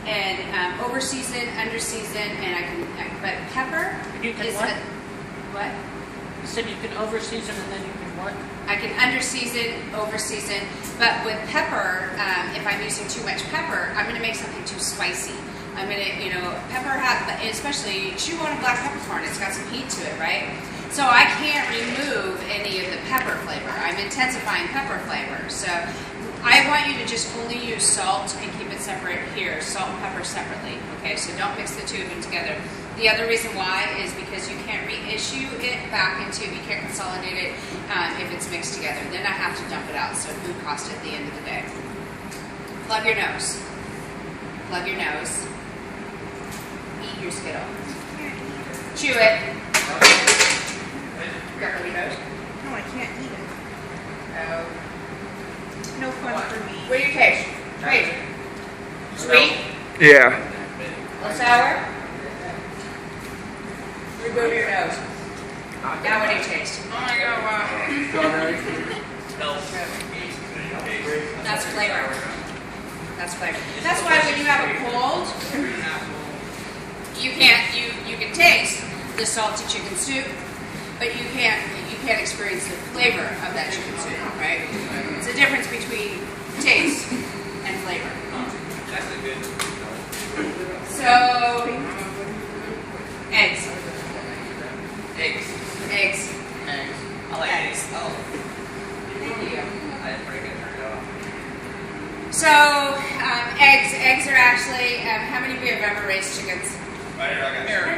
and over season, under season, and but pepper You can is what? What? You said you can over season and then you can what? I can under season, over season, but with pepper, if I'm using too much pepper, I'm going to make something too spicy. I'm going to, pepper has, especially chew on a black peppercorn, it's got some heat to it, right? So I can't remove any of the pepper flavor. I'm intensifying pepper flavor. So I want you to just only use salt and keep it separate here, salt and pepper separately. Okay, so don't mix the two of them together. The other reason why is because you can't reissue it back into, you can't consolidate it if it's mixed together. Then I have to dump it out, so food cost at the end of the day. Plug your nose. Plug your nose. Eat your Skittle. Chew it. Grab your nose. No, I can't eat it. Oh. No fun for me. What do you taste? Taste. Sweet? Yeah. A little sour? Remove your nose. Now what do you taste? Oh my god, wow. Strawberry. That's flavor. That's flavor. That's why when you have a cold, you can taste the salty chicken soup, but you can't experience the flavor of that chicken soup, right? It's a difference between taste and flavor. That's a good. So, eggs. Eggs. Eggs. Eggs. I like eggs. Oh. Thank you. I didn't break it. Turn it off. So, eggs are actually, how many of you have ever raised chickens? Right here,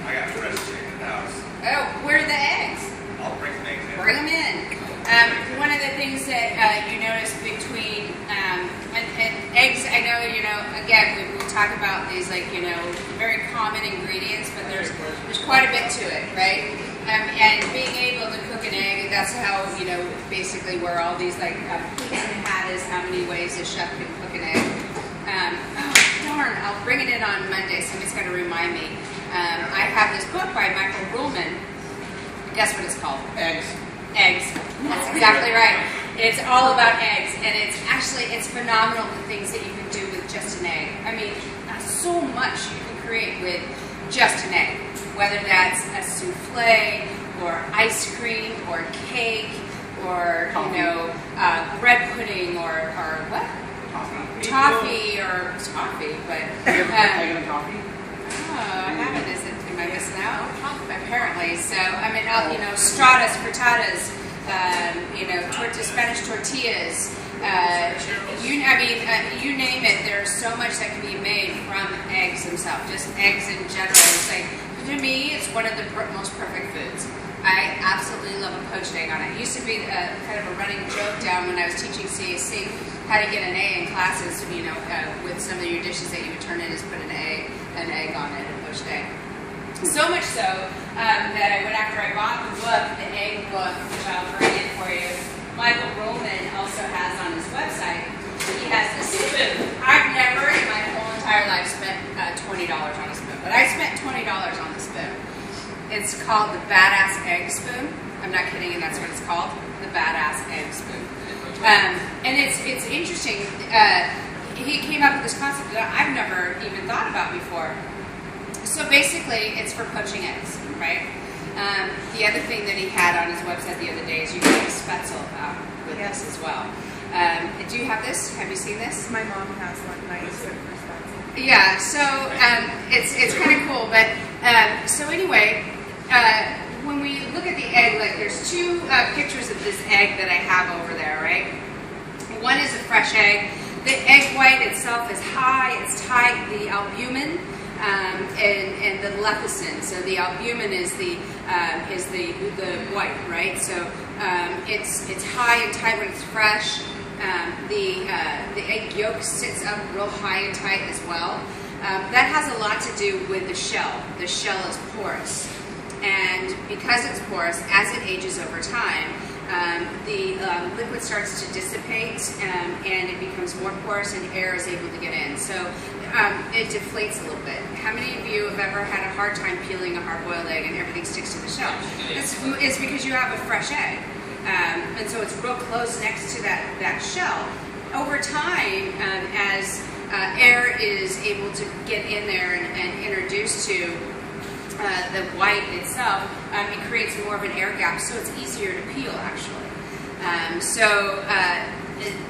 I got fresh chicken in the house. Oh, where are the eggs? I'll bring some eggs in. Bring them in. One of the things that you notice between and eggs, I know, again, we talk about these very common ingredients, but there's quite a bit to it, right? And being able to cook an egg, that's how, basically where all these peaks in the hat is how many ways a chef can cook an egg. Darn, I'll bring it in on Monday. Somebody's going to remind me. I have this book by Michael Ruhlman. Guess what it's called? Eggs. Eggs. That's exactly right. It's all about eggs, and it's phenomenal the things that you can do with just an egg. I mean, so much you can create with just an egg, whether that's a souffle or ice cream or cake or bread pudding or what? Toffee or toffee, but Egg and toffee? I haven't. Am I missing out? Apparently. So I mean, stratas, frittatas, Spanish tortillas. You name it. There's so much that can be made from eggs themselves. Just eggs in general. It's to me, it's one of the most perfect foods. I absolutely love a poached egg on it. It used to be kind of a running joke down when I was teaching CAC how to get an A in classes. With some of your dishes that you would turn in is put an egg on it, a poached egg. So much so that after I bought the book, the egg book, which I'll bring in for you, Michael Ruhlman also has on his website. He has this spoon. I've never in my whole entire life spent $20 on a spoon, but I spent $20 on the spoon. It's called the Badass Egg Spoon. I'm not kidding, and that's what it's called, the Badass Egg Spoon. And it's interesting. He came up with this concept that I've never even thought about before. So basically, it's for poaching eggs, right? The other thing that he had on his website the other day is you can make spetzel with this as well. Do you have this? Have you seen this? My mom has one. I use it for spatula. Yeah, so it's kind of cool. But so anyway, when we look at the egg, there's two pictures of this egg that I have over there, right? One is a fresh egg. The egg white itself is high. It's tight. The albumin and the lecithin. So the albumin is the white, right? So it's high and tight when it's fresh. The egg yolk sits up real high and tight as well. That has a lot to do with the shell. The shell is porous, and because it's porous, as it ages over time, the liquid starts to dissipate and it becomes more porous and air is able to get in. So it deflates a little bit. How many of you have ever had a hard time peeling a hard-boiled egg and everything sticks to the shell? It's because you have a fresh egg. And so it's real close next to that shell. Over time, as air is able to to the white itself, it creates more of an air gap, so it's easier to peel actually.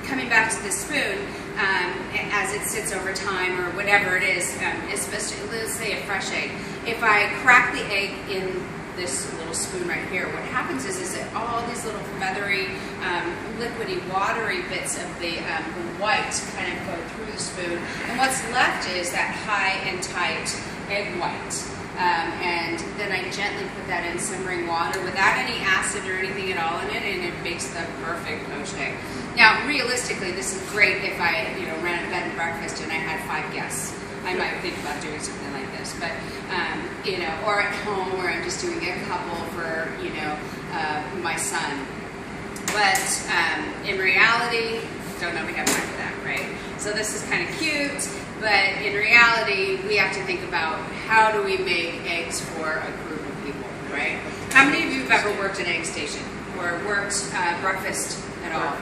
Coming back to the spoon, as it sits over time or whatever it is, especially let's say a fresh egg. If I crack the egg in this little spoon right here, what happens is that all these little feathery, liquidy, watery bits of the white kind of go through the spoon, and what's left is that high and tight egg white. And then I gently put that in simmering water without any acid or anything at all in it, and it makes the perfect poached egg. Now, realistically, this is great if I, ran a bed and breakfast and I had 5 guests. I might think about doing something like this, but or at home where I'm just doing a couple for my son. But in reality, don't know if we have time for that, right? So this is kind of cute, but in reality, we have to think about how do we make eggs for a group of people, right? How many of you have ever worked an egg station or worked breakfast at all?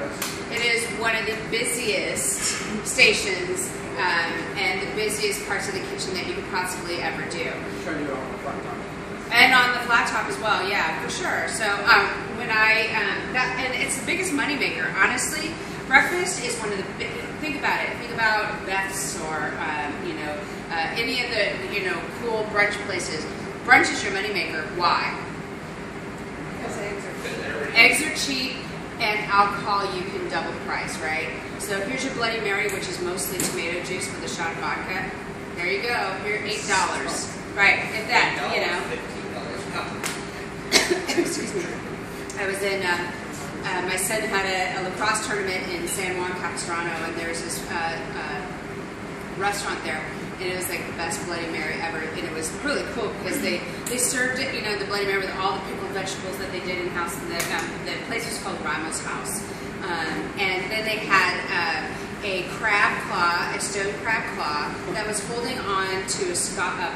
It is one of the busiest stations and the busiest parts of the kitchen that you could possibly ever do. And on the flat top as well, yeah, for sure. So when and it's the biggest moneymaker, honestly. Breakfast is one of the think about it. Think about Beth's or any of the cool brunch places. Brunch is your moneymaker. Why? Because Eggs are cheap, and alcohol you can double the price, right? So here's your Bloody Mary, which is mostly tomato juice with a shot of vodka. There you go. Here, $8. Right, if that, Excuse me. I was in. My son had a lacrosse tournament in San Juan Capistrano, and there's this restaurant there, and it was like the best Bloody Mary ever, and it was really cool because they served it, the Bloody Mary with all the pickled vegetables that they did in house. And the place was called Ramos House, and then they had a crab claw, a stone crab claw that was holding on to a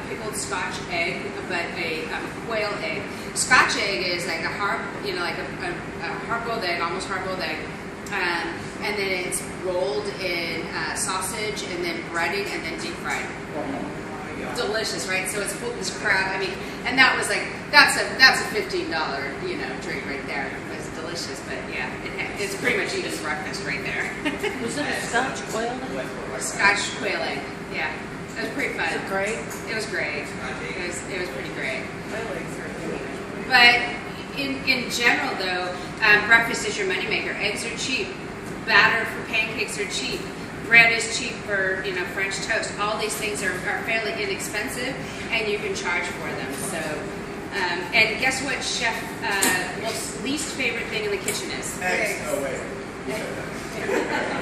pickled Scotch egg, but a quail egg. Scotch egg is like a hard-boiled egg, almost hard-boiled egg, and then it's rolled in sausage and then breaded and then deep fried. Delicious, right? So it's full this crab. And that was like that's a $15 drink right there. It was delicious, but yeah, it's pretty much eating breakfast right there. Was it a Scotch quail egg? Scotch quail egg, yeah. It was pretty fun. Was it great? It was great. It was pretty great. my legs are huge. But in general, though, breakfast is your moneymaker. Eggs are cheap. Batter for pancakes are cheap. Bread is cheap for French toast. All these things are fairly inexpensive, and you can charge for them. So, and guess what, Chef? Most least favorite thing in the kitchen is Eggs. Oh wait.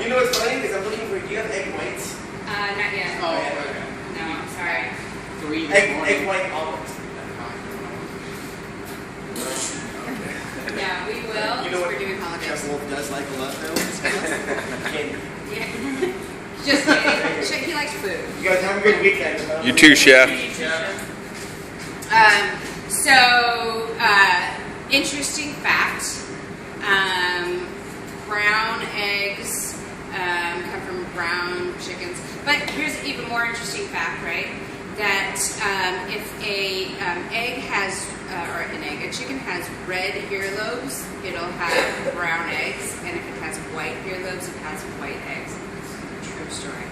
You know what's funny? Because I'm looking for. Do you have egg whites? not yet. Oh yeah. Okay. No, I'm sorry. Egg white omelets. Yeah, we will. You know Because what we're doing holidays. Chef Wolf does like a lot though? Candy. Yeah. Just kidding. He likes food. You guys have a good weekend. You too, Chef. Interesting fact. Brown eggs come from brown chickens. But here's an even more interesting fact, right? That if a chicken has red earlobes, it'll have brown eggs, and if it has white earlobes, it has white eggs. True story.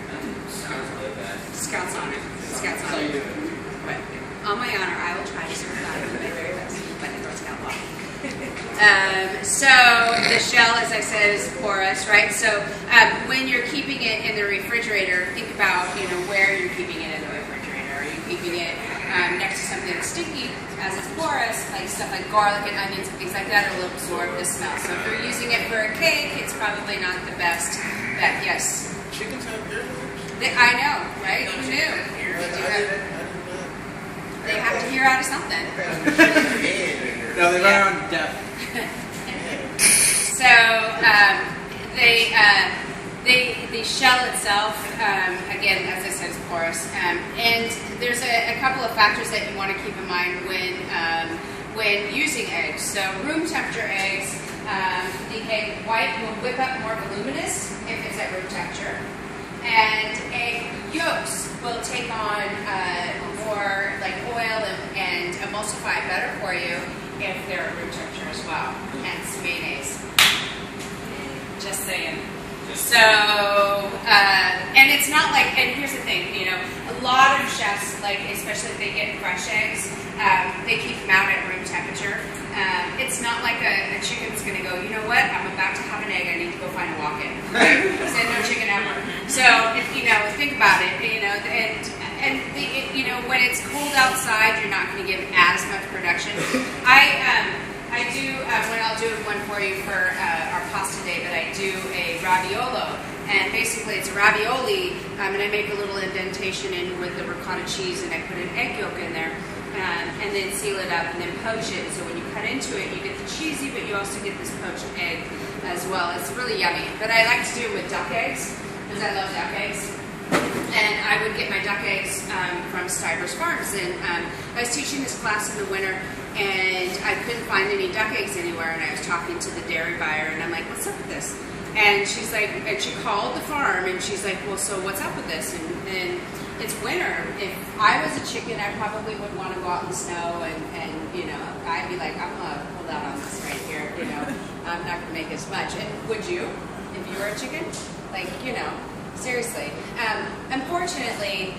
Scouts on it. Scouts on it. But on my honor, I will try to survive my very best, but the Girl Scout law. So the shell, as I said, is porous, right? So when you're keeping it in the refrigerator, think about where you're keeping it in the refrigerator. Are you keeping it next to something that's sticky, as it's porous, like stuff like garlic and onions and things like that? It'll absorb the smell. So if you're using it for a cake, it's probably not the best bet. Yes. Chickens have earlobes. I know, right? Who knew? They have to hear out of something. No, they run around deaf. So the shell itself, again, as I said, is porous, and there's a couple of factors that you want to keep in mind when using eggs. So room temperature eggs, the egg white will whip up more voluminous if it's at room temperature, and egg yolks will take on more like emulsify better for you if they're at room temperature as well. Hence mayonnaise. Just saying. So, and it's not like, and here's the thing, you know, a lot of chefs, like, especially if they get fresh eggs, they keep them out at room temperature. It's not like a chicken's going to go, you know what, I'm about to have an egg, I need to go find a walk-in. Right? So no chicken ever. So, if, you know, think about it, you know, you know, when it's cold outside, you're not going to give as much production. I do, I'll do one for you for our pasta day, but I do a raviolo. And basically it's a ravioli, and I make a little indentation in with the ricotta cheese, and I put an egg yolk in there, and then seal it up, and then poach it. So when you cut into it, you get the cheesy, but you also get this poached egg as well. It's really yummy. But I like to do it with duck eggs, because I love duck eggs. And I would get my duck eggs from Stivers Farms. And I was teaching this class in the winter, and I couldn't find any duck eggs anywhere. And I was talking to the dairy buyer, and I'm like, what's up with this? And she's like, and she called the farm, and she's like, well, so what's up with this? And it's winter. If I was a chicken, I probably would want to go out in the snow, and you know, I'd be like, I'm going to hold out on this right here. You know, I'm not going to make as much. And would you, if you were a chicken? Like, you know. Seriously. Unfortunately,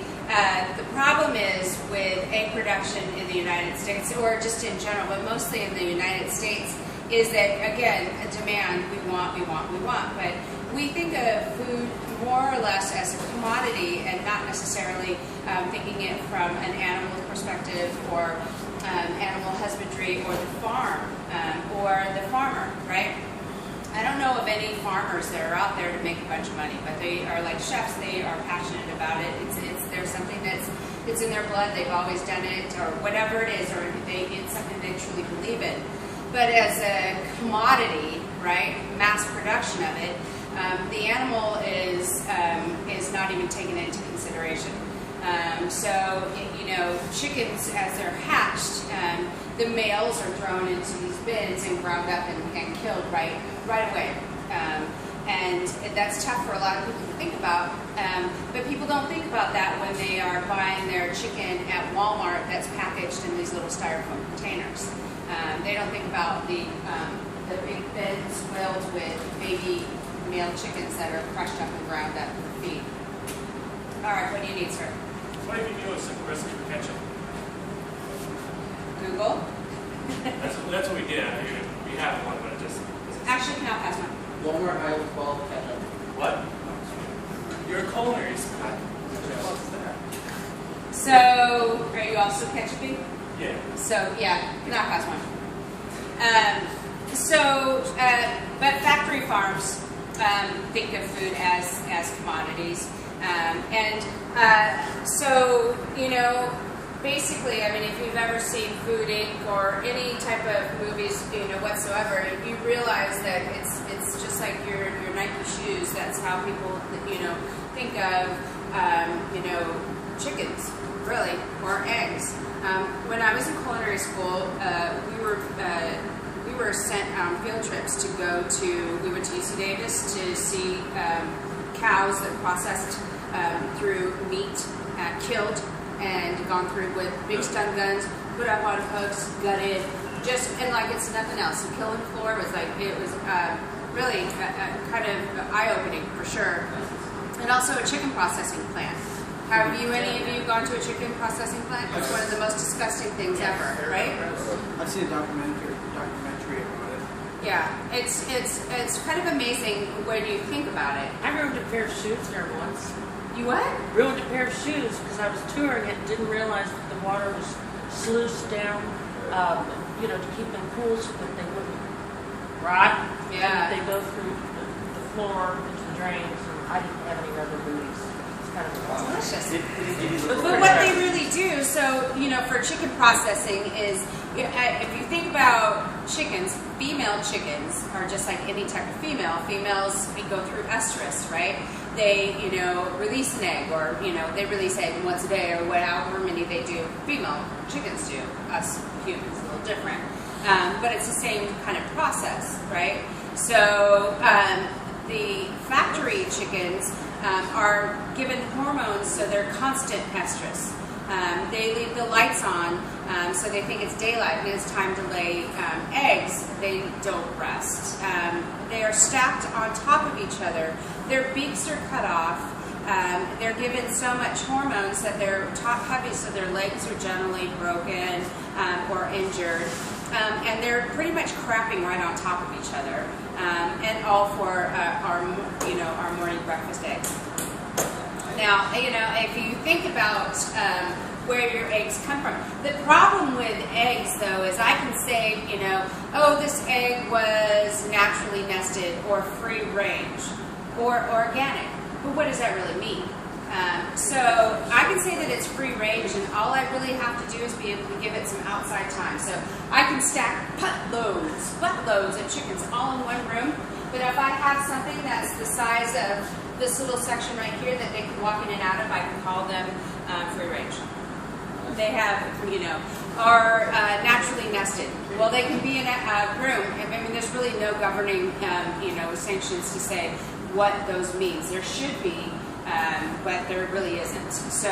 the problem is with egg production in the United States, or just in general, but mostly in the United States, is that, again, a demand, we want. But we think of food more or less as a commodity, and not necessarily thinking it from an animal perspective, or animal husbandry, or the farm, or the farmer, right? I don't know of any farmers that are out there to make a bunch of money, but they are like chefs. They are passionate about it. There's something it's in their blood. They've always done it, or whatever it is, or it's something they truly believe in. But as a commodity, right, mass production of it, the animal is not even taken into consideration. So, you know, chickens, as they're hatched, the males are thrown into these bins and ground up and killed right away. And that's tough for a lot of people to think about. But people don't think about that when they are buying their chicken at Walmart that's packaged in these little styrofoam containers. They don't think about the big bins filled with baby male chickens that are crushed up and ground up for feed. All right, what do you need, sir? What if you do a simple recipe for ketchup? Google. That's what we did. I figured we have one, but it just... Actually, can I pass one? Walmart aisle 12 ketchup. What? You're a culinary Scott. So, are you also ketchupy? Yeah. So, yeah, can I pass one? But factory farms think of food as commodities. So, you know, basically, I mean, if you've ever seen Food Inc. or any type of movies, you know, whatsoever, you realize that it's just like your Nike shoes. That's how people, you know, think of, you know, chickens, really, or eggs. When I was in culinary school, we were sent on field trips to go to. We went to UC Davis to see cows that processed through meat, killed, and gone through with big stun guns, put up on hooks, gutted, and like it's nothing else. The killing floor was like, it was really kind of eye-opening for sure. And also a chicken processing plant. Have any of you gone to a chicken processing plant? It's one of the most disgusting things ever, right? I've seen a documentary about it. Yeah, it's kind of amazing when you think about it. I ruined a pair of shoes there once. You what? Ruined a pair of shoes because I was touring it and didn't realize that the water was sluiced down, you know, to keep them cool so that they wouldn't rot. Yeah. And they go through the floor into the drains, and I didn't have any rubber booties. It's kind of Delicious. But what they really do, so, you know, for chicken processing is, if you think about chickens, female chickens are just like any type of female. Females, we go through estrus, right? They, you know, release an egg, or, you know, they release egg once a day, or however many they do. Female chickens do. Us humans, a little different. But it's the same kind of process, right? So the factory chickens are given hormones, so they're constant estrus. They leave the lights on, so they think it's daylight and it's time to lay eggs. They don't rest. They are stacked on top of each other. Their beaks are cut off. They're given so much hormones that they're top heavy, so their legs are generally broken or injured. And they're pretty much crapping right on top of each other, and all for our morning breakfast eggs. Now, if you think about where your eggs come from, the problem with eggs, though, is I can say, oh, this egg was naturally nested or free range or organic. But what does that really mean? So I can say that it's free range, and all I really have to do is be able to give it some outside time. So I can stack buttloads of chickens all in one room. But if I have something that's the size of this little section right here that they can walk in and out of, I can call them free range. They have, are naturally nested. Well, they can be in a room. I mean, there's really no governing, sanctions to say what those means. There should be, but there really isn't. So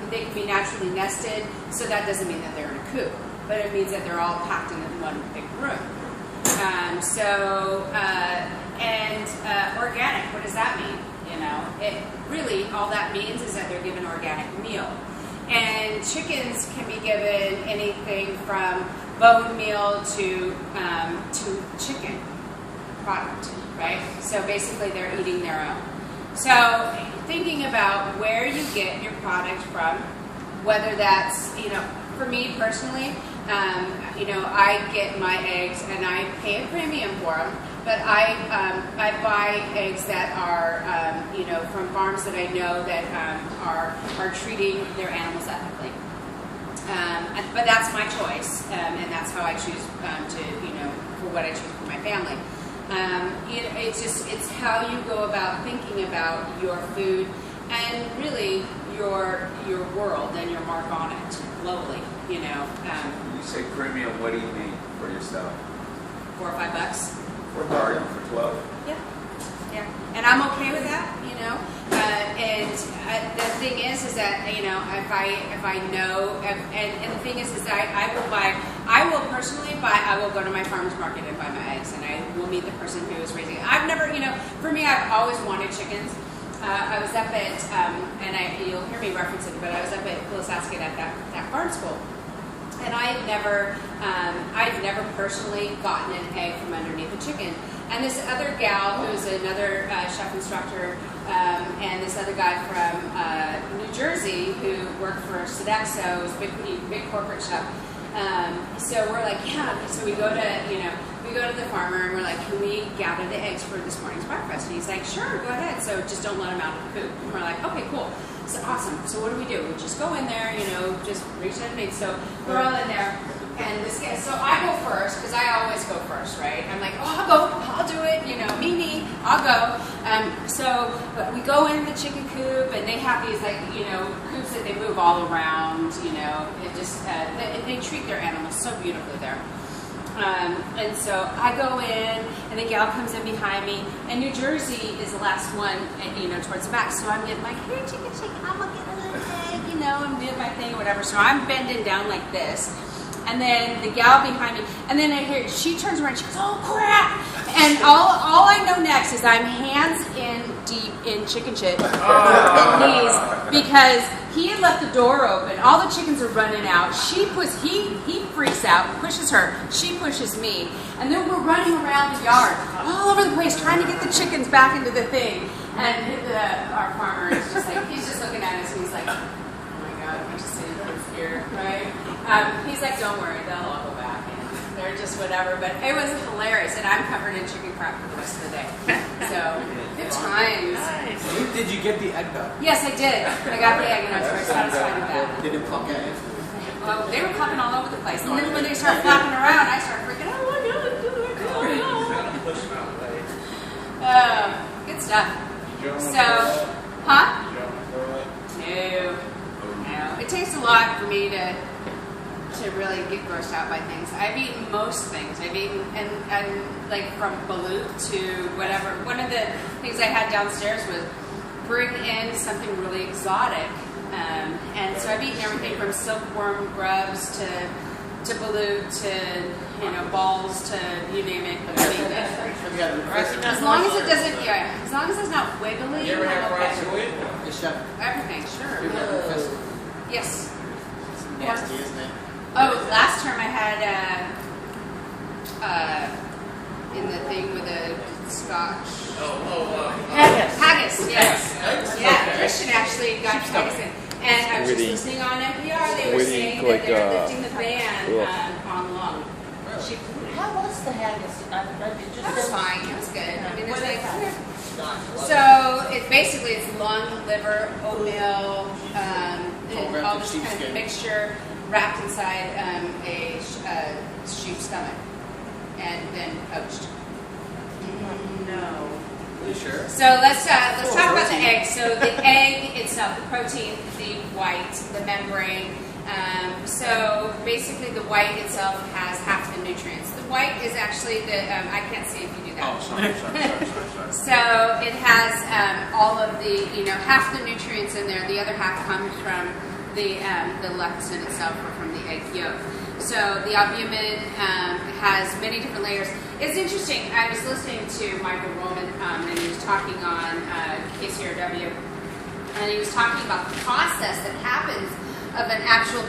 they can be naturally nested, so that doesn't mean that they're in a coop, but it means that they're all packed in one big room. Organic, what does that mean? It really, all that means is that they're given organic meal. And chickens can be given anything from bone meal to chicken product, right? So basically they're eating their own. So thinking about where you get your product from, whether that's, for me personally, I get my eggs and I pay a premium for them, but I buy eggs that are, from farms that I know that are treating their animals ethically. But that's my choice, and that's how I choose for what I choose for my family. It's how you go about thinking about your food and really your world and your mark on it globally. When you say premium, what do you mean for yourself? $4 or $5. For bargain for 12? Yeah, and I'm okay with that, the thing is that if I know, and the thing is that I will go to my farmer's market and buy my eggs, and I will meet the person who is raising it. I've never, for me, I've always wanted chickens. I was up at, you'll hear me reference it, but I was up at Pulaski at that farm school. And I've never personally gotten an egg from underneath a chicken. And this other gal, who's another chef instructor, and this other guy from New Jersey who worked for Sodexo, who's a big corporate chef. So we're like, yeah. So we go to the farmer and we're like, can we gather the eggs for this morning's breakfast? And he's like, sure, go ahead. So just don't let them out of the coop. And we're like, okay, cool. So awesome. So what do? We just go in there, just reach underneath. So we're all in there. And this guy, so I go first, because I always go first, right? I'm like, I'll do it, me, I'll go. But we go in the chicken coop, and they have these, coops that they move all around, it just, they treat their animals so beautifully there. And so I go in, and the gal comes in behind me, and New Jersey is the last one, towards the back. So I'm getting like, here, chicken, I'm gonna get a little egg, I'm doing my thing or whatever. So I'm bending down like this. And then the gal behind me, and then I hear, she turns around, she goes, oh crap! And all I know next is I'm hands in deep in chicken shit, knees, because he had left the door open. All the chickens are running out. He freaks out, pushes her, she pushes me, and then we're running around the yard, all over the place, trying to get the chickens back into the thing. And our farmer is just like, he's just looking at us, and he's like, oh my God, we just did it here, right? He's like, don't worry, they'll all go back. And they're just whatever. But it was hilarious, and I'm covered in chicken crap for the rest of the day. So, good times. Nice. Did you get the egg though? Yes, I did. I got the egg, and I was very satisfied with that. Did it cluck at you? Well, they were clucking all over the place. And then when they started flapping around, I started freaking out. Oh, my God, Push them out of the way. good stuff. So, huh? No. It takes a lot for me to really get grossed out by things. I've eaten most things. I've eaten, and like from balut to whatever. One of the things I had downstairs was bring in something really exotic. And so I've eaten everything from silkworm grubs to balut to balls to you name it. But I've eaten it. Have you had As long as it doesn't, as long as it's not wiggly, You ever had I'm fried okay. squid? Yes, chef. Everything, You sure. ever had fish? Yes. It's nasty, isn't it? Oh, last term I had in the thing with the scotch. Haggis. Haggis, yes. Haggis? Yeah, Okay. Christian actually got haggis in. And I was With just listening on NPR, they were with saying like, that they were lifting the ban ugh. on lung. She, how was the haggis? It just That was said- fine, it was good. I mean, there's What like, is so it's basically lung, liver, oatmeal, and wrapped all in this kind of sheepskin. mixture wrapped inside a sheep's stomach and then poached. No. Are you sure? So let's talk about the egg. So the egg itself, the protein, the white, the membrane. So basically, the white itself has half the nutrients. The white is actually the I can't see if you do that. Oh, sorry. So it has all of the half the nutrients in there. The other half comes from the lectin itself or from the egg yolk. So the albumin has many different layers. It's interesting. I was listening to Michael Roman, and he was talking on KCRW, and he was talking about the process that happens of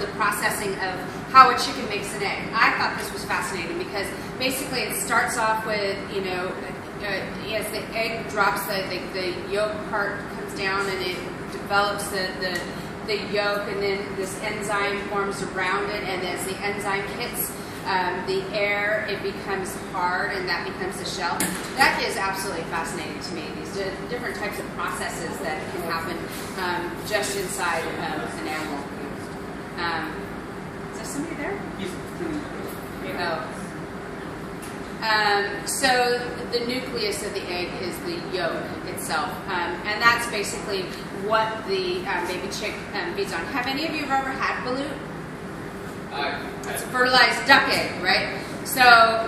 the processing of how a chicken makes an egg. I thought this was fascinating because basically it starts off with as the egg drops, the yolk part comes down and it develops the yolk, and then this enzyme forms around it, and as the enzyme hits the air, it becomes hard, and that becomes the shell. That is absolutely fascinating to me, these different types of processes that can happen just inside an animal. Is there somebody there? So the nucleus of the egg is the yolk itself, and that's basically what the baby chick feeds on. Have any of you ever had balut? It's a fertilized duck egg, right? So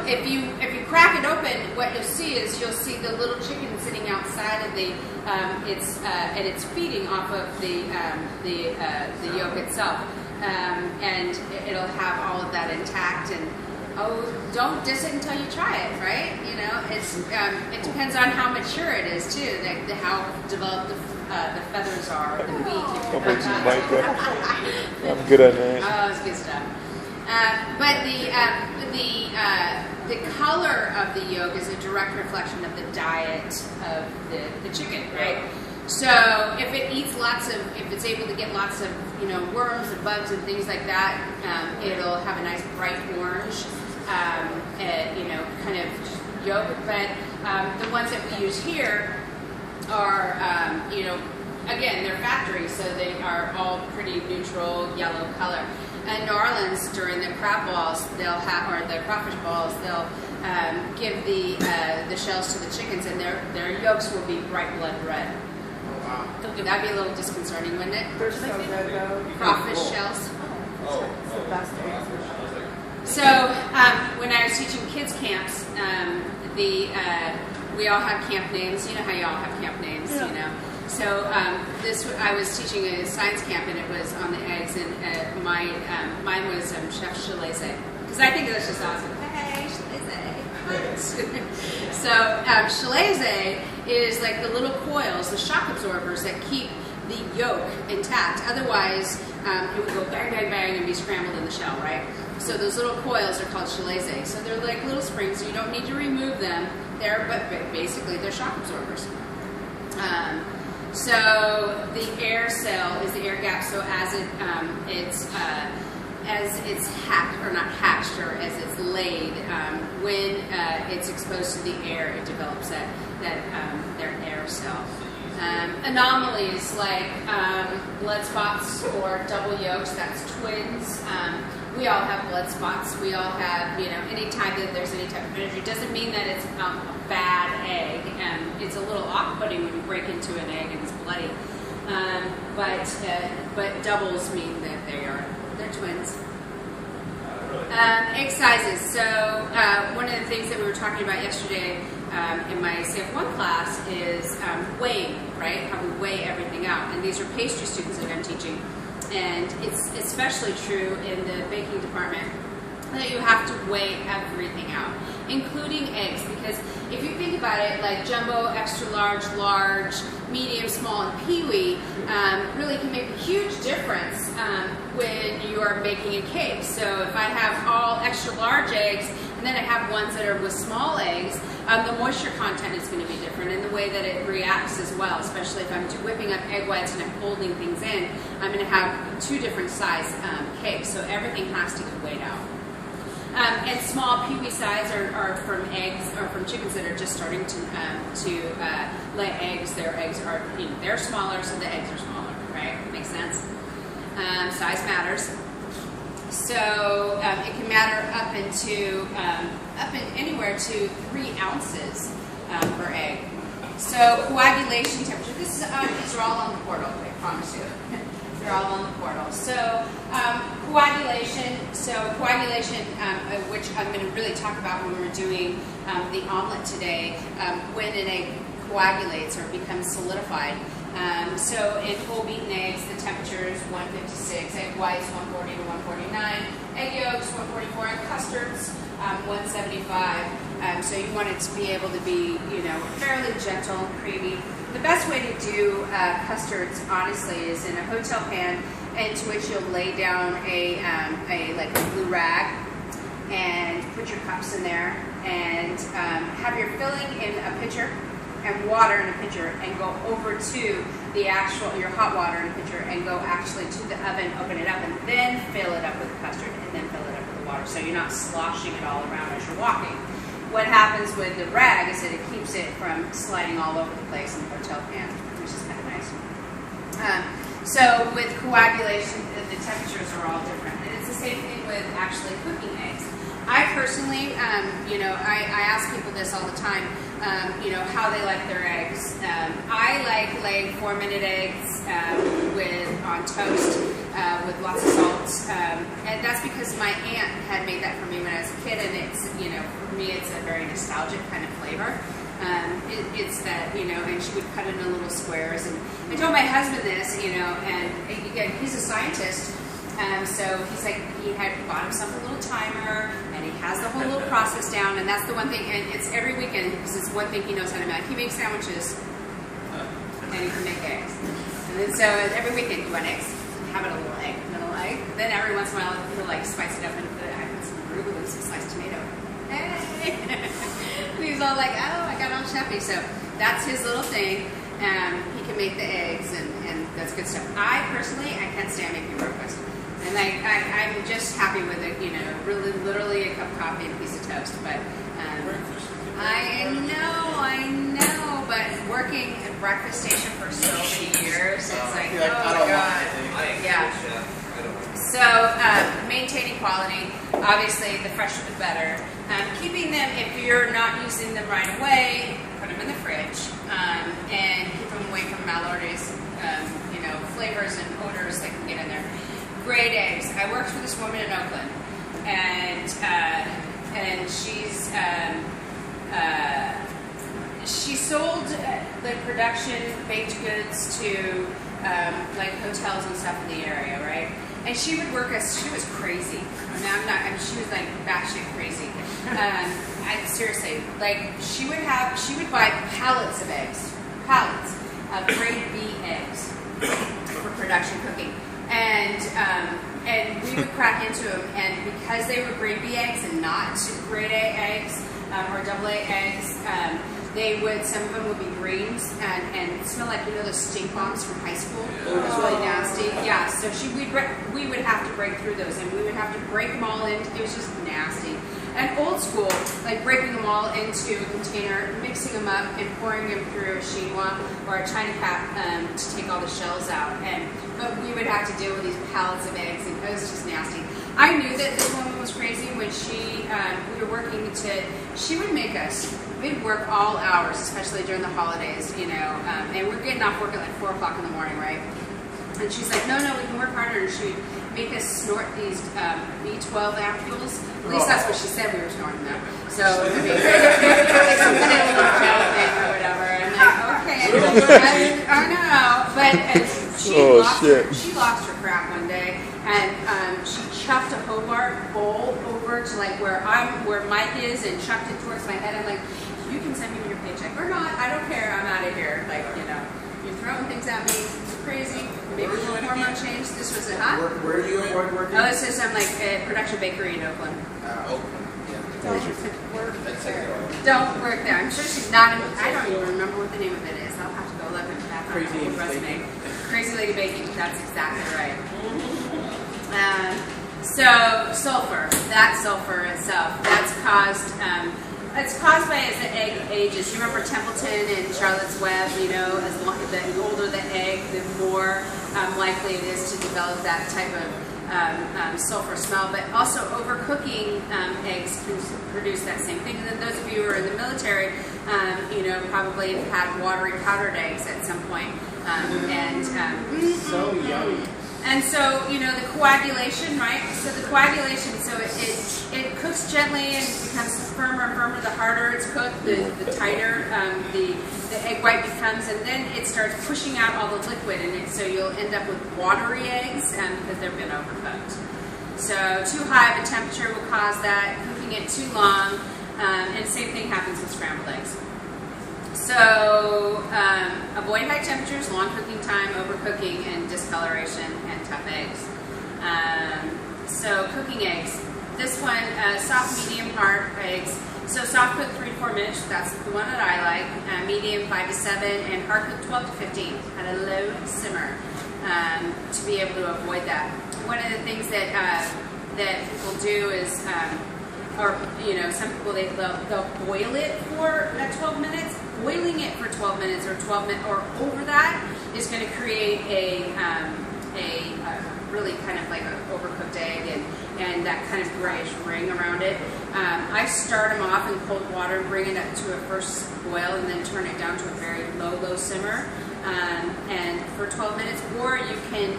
if you crack it open, what you'll see the little chicken sitting outside of the and it's feeding off of the yolk itself, and it'll have all of that intact. And don't diss it until you try it, right? It depends on how mature it is too, how developed the feathers are, the beak. I'm good at that. Oh, it's good stuff. But the color of the yolk is a direct reflection of the diet of the chicken, right? So if it's able to get lots of worms and bugs and things like that, it'll have a nice bright orange, kind of yolk. But the ones that we use here are, again, they're factory, so they are all pretty neutral yellow color. In New Orleans, during the crab balls, or the crawfish balls, they'll give the shells to the chickens, and their yolks will be bright blood red. Oh, wow. That'd be a little disconcerting, wouldn't it? They're so good though. Crawfish shells. It's the best eggs. So when I was teaching kids camps, we all have camp names. You know how you all have camp names, So I was teaching a science camp, and it was on the eggs, and mine was Chef Chalaise, because I think that's just awesome. Hey, Chalaise. So Chalaise is like the little coils, the shock absorbers that keep the yolk intact. Otherwise, it would go bang, bang, bang, and be scrambled in the shell, right? So those little coils are called Chalaise. So they're like little springs. So you don't need to remove them. But basically they're shock absorbers. So the air cell is the air gap. So as it's hatched, or not hatched, or as it's laid, when it's exposed to the air, it develops their air cell. Anomalies like blood spots or double yolks, that's twins. We all have blood spots. We all have, anytime that there's any type of injury. Doesn't mean that it's a bad egg. It's a little off-putting when you break into an egg and it's bloody. But doubles mean that they're twins. Egg sizes. So one of the things that we were talking about yesterday in my CF1 class is weighing, right? How we weigh everything out. And these are pastry students that I'm teaching. and it's especially true in the baking department, that you have to weigh everything out, including eggs, because if you think about it, like jumbo, extra large, large, medium, small, and peewee really can make a huge difference when you are baking a cake. So if I have all extra large eggs, and then I have ones that are with small eggs, the moisture content is going to be different, and the way that it reacts as well, especially if I'm whipping up egg whites and I'm holding things in, I'm going to have two different size cakes, so everything has to be weighed out. And small peewee size are from eggs or from chickens that are just starting to lay eggs. Their eggs are, they're smaller, so the eggs are smaller, right? Makes sense. Size matters. So it can matter up in anywhere to 3 ounces per egg. So coagulation temperature. These are all on the portal. I promise you. They're all on the portal. So coagulation. Which I'm going to really talk about when we're doing the omelet today. When an egg coagulates or becomes solidified. So in whole beaten eggs, the temperature is 156. Egg whites 140 to 149. Egg yolks 144. And custards 175. So you want it to be able to be, fairly gentle and creamy. The best way to do custards, honestly, is in a hotel pan, into which you'll lay down a blue rag and put your cups in there, and have your filling in a pitcher and water in a pitcher, and go over to your hot water in a pitcher, and go actually to the oven, open it up, and then fill it up with custard, and then fill it up with the water, so you're not sloshing it all around as you're walking. What happens with the rag is that it keeps it from sliding all over the place in the hotel pan, which is kind of nice. So with coagulation, the temperatures are all different. And it's the same thing with actually cooking eggs. I personally, I ask people this all the time, how they like their eggs. I like laying 4-minute eggs on toast with lots of salt. And that's because my aunt had made that for me when I was a kid, and it's, for me it's a very nostalgic kind of flavor. It's that, and she would cut it in little squares. And I told my husband this, and again, he's a scientist. So he's like, he had bought himself a little timer, and he has the whole little process down, and that's the one thing, and it's every weekend, because it's one thing he knows how to make. He makes sandwiches, and he can make eggs. And then so every weekend he wants eggs. Have it a little egg. Then every once in a while he'll spice it up and put some arugula and some sliced tomato. Hey! He's all like, oh, I got all chefy. So that's his little thing. He can make the eggs, and that's good stuff. I personally, I can't stand making breakfast. And I'm just happy with it, really literally a cup of coffee and a piece of toast. But I know, but working at breakfast station for so many years, it's like, oh my God. Yeah. So maintaining quality, obviously the fresher the better. Keeping them, if you're not using them right away, put them in the fridge, and keep them away from malodors, flavors and odors that can get in there. Grade eggs. I worked for this woman in Oakland, and she sold the production baked goods to hotels and stuff in the area, right? And she would work she was crazy. She was like batshit crazy. Seriously, she would buy pallets of eggs, grade B eggs for production cooking. And we would crack into them, and because they were grade B eggs and not grade A eggs or double A eggs, some of them would be greens and smell like, those stink bombs from high school. It was really nasty. Yeah, so we would have to break through those, and we would have to break them all in. It was just nasty. And old school, breaking them all into a container, mixing them up, and pouring them through a chinois or a china cap to take all the shells out. But we would have to deal with these pallets of eggs, and it was just nasty. I knew that this woman was crazy when we were working she would make us, we'd work all hours, especially during the holidays, and we're getting off work at 4 o'clock in the morning, right? And she's like, no, we can work harder. And she would make us snort these B12 ampoules. At least that's what she said, we were snorting them. So, some kind of little gel thing or whatever. I'm like, okay, I know. But she lost her crap one and she chucked a Hobart bowl over to like where Mike is, and chucked it towards my head. I'm like, you can send me your paycheck or not. I don't care. I'm out of here. Like, you're throwing things at me. It's crazy. Maybe a little hormone change. This was a hot. Where do you avoid working? Oh, this is like a production bakery in Oakland. Oakland. Yeah. Don't work That's there. Don't work there. I'm sure she's not. I don't even remember what the name of it is. I'll have to go look at that Crazy Lady resume. Baking. Crazy Lady Baking. That's exactly right. So sulfur. That sulfur itself. That's caused. It's caused by as the egg ages. You remember Templeton and Charlotte's Web? The older the egg, the more likely it is to develop that type of sulfur smell. But also overcooking eggs can produce that same thing. And then those of you who are in the military, probably have had watery powdered eggs at some point. So yummy. And so, the coagulation, right? So the coagulation, so it cooks gently and becomes firmer and firmer. The harder it's cooked, the tighter the egg white becomes, and then it starts pushing out all the liquid, and so you'll end up with watery eggs because they've been overcooked. So too high of a temperature will cause that. Cooking it too long, and same thing happens with scrambled eggs. So avoid high temperatures, long cooking time, overcooking, and discoloration, and tough eggs. So cooking eggs. This one, soft, medium, hard eggs. So soft cook 3 to 4 minutes. That's the one that I like. Medium 5 to 7, and hard cook 12 to 15 at a low simmer to be able to avoid that. One of the things that people do is, some people they'll boil it for 12 minutes. Boiling it for 12 minutes or 12 minutes or over that is going to create a really kind of like an overcooked egg and that kind of grayish ring around it. I start them off in cold water, bring it up to a first boil, and then turn it down to a very low simmer, and for 12 minutes. Or you can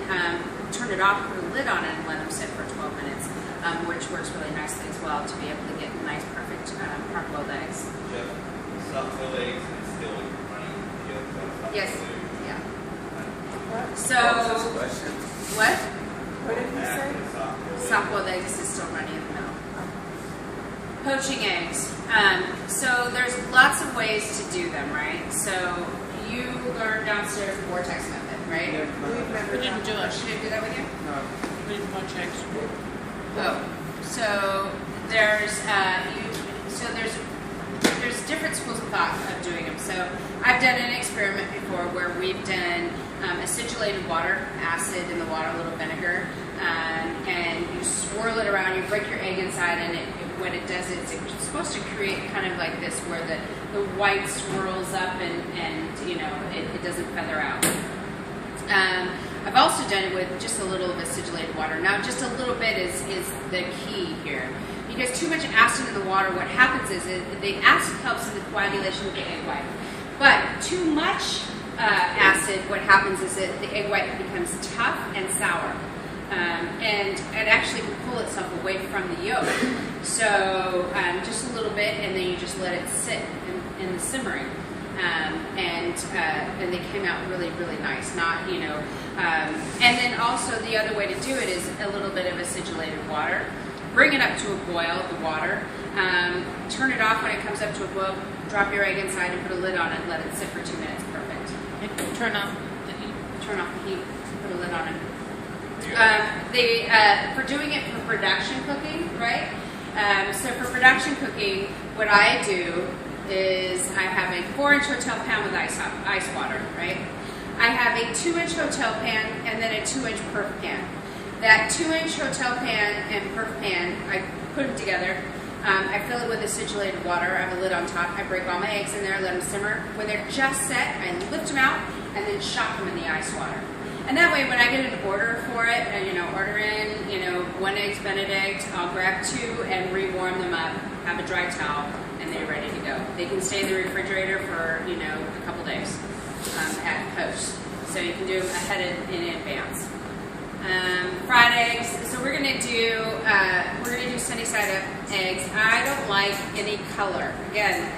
turn it off, put a lid on it, and let them sit for 12 minutes, which works really nicely as well to be able to get nice, perfect hard-boiled eggs. Soft-boiled eggs is still running yolk. Yes. Yeah. So, Question? what? What did you say? Soft-boiled eggs is still running in the middle. Poaching eggs. So there's lots of ways to do them, right? So you learned downstairs the Vortex method, right? We've never We didn't do it. She didn't do that with you? No. We didn't watch eggs. Oh, so there's different schools of thought of doing them. So I've done an experiment before where we've done acidulated water, acid in the water, a little vinegar, and you swirl it around. You break your egg inside, and what it does is it's supposed to create kind of like this, where the white swirls up and it doesn't feather out. I've also done it with just a little of acidulated water. Now, just a little bit is the key here. Because too much acid in the water, what happens is the acid helps in the coagulation of the egg white. But too much acid, what happens is that the egg white becomes tough and sour. And it actually can pull itself away from the yolk. So just a little bit, and then you just let it sit in the simmering. And they came out really, really nice. And then also the other way to do it is a little bit of acidulated water. Bring it up to a boil, the water. Turn it off when it comes up to a boil. Drop your egg inside and put a lid on it. Let it sit for 2 minutes. Perfect. And turn off the heat. Turn off the heat. Put a lid on it. For doing it for production cooking, right? So for production cooking, what I do is I have a 4-inch hotel pan with ice water, right? I have a 2-inch hotel pan and then a 2-inch perf pan. That 2-inch hotel pan and perf pan, I put them together. I fill it with acidulated water. I have a lid on top. I break all my eggs in there, let them simmer. When they're just set, I lift them out and then shock them in the ice water. And that way, when I get an order for it, order in, 1 eggs Benedict, I'll grab 2 and rewarm them up, have a dry towel, and they're ready to go. They can stay in the refrigerator for, a couple days at post. So you can do them ahead in advance. Fried eggs. So we're gonna do sunny side up eggs. I don't like any color. Again,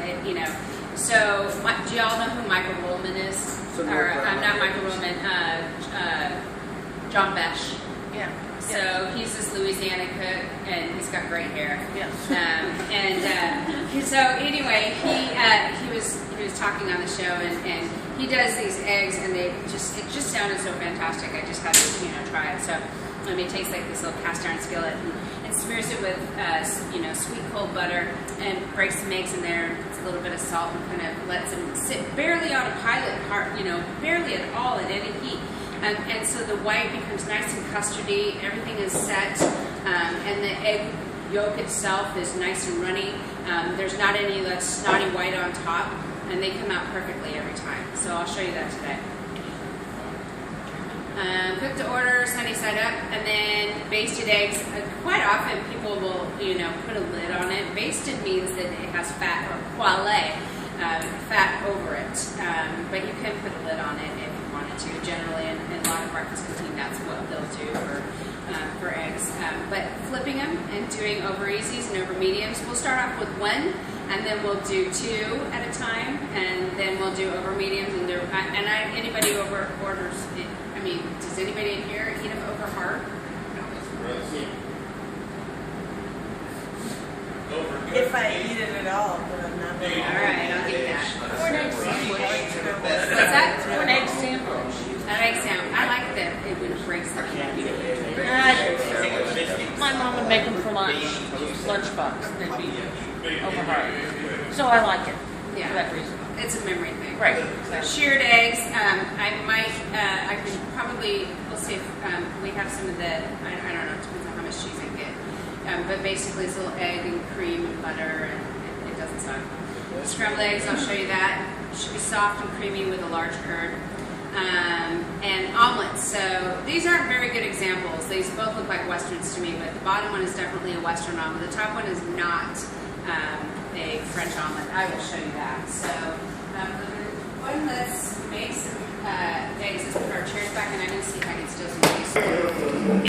So do y'all know who Michael Rollman is? Or not Michael Rollman. John Besh. Yeah. So he's this Louisiana cook, and he's got great hair. Yes. So anyway, he was talking on the show, and he does these eggs, and it just sounded so fantastic. I just had to try it. So he takes like this little cast iron skillet and smears it with sweet cold butter and breaks some eggs in there, and puts a little bit of salt, and kind of lets them sit barely on a pilot, barely at all at any heat. And so the white becomes nice and custardy, everything is set, and the egg yolk itself is nice and runny. There's not any like snotty white on top, and they come out perfectly every time. So I'll show you that today. Cooked to order, sunny side up, and then basted eggs. Quite often people will, put a lid on it. Basted means that it has fat or poêlé, fat over it, but you can put a lid on it if you wanted to. Generally, in a lot of breakfast cooking, that's what they'll do for eggs. But flipping them and doing over easies and over mediums. We'll start off with one, and then we'll do two at a time, and then we'll do over mediums. And anybody over orders. Does anybody in here eat them over hard? If I eat it at all, but I'm not. All right, I'll get that. Corn egg sandwich. What's that? Corn egg sandwich. That egg sound. I like that it would break something. My mom would make them for lunchbox. They'd be over hard. So I like it for that reason. It's a memory thing. Right. So sheared eggs. I can probably. We'll see if we have some of the. I don't know. It depends on how much cheese I get. But basically, it's a little egg and cream and butter, and it doesn't suck. Scrambled eggs. I'll show you that. Should be soft and creamy with a large curd. And omelets. So these aren't very good examples. These both look like westerns to me, but the bottom one is definitely a western omelet. The top one is not a French omelet. I will show you that. So let's make some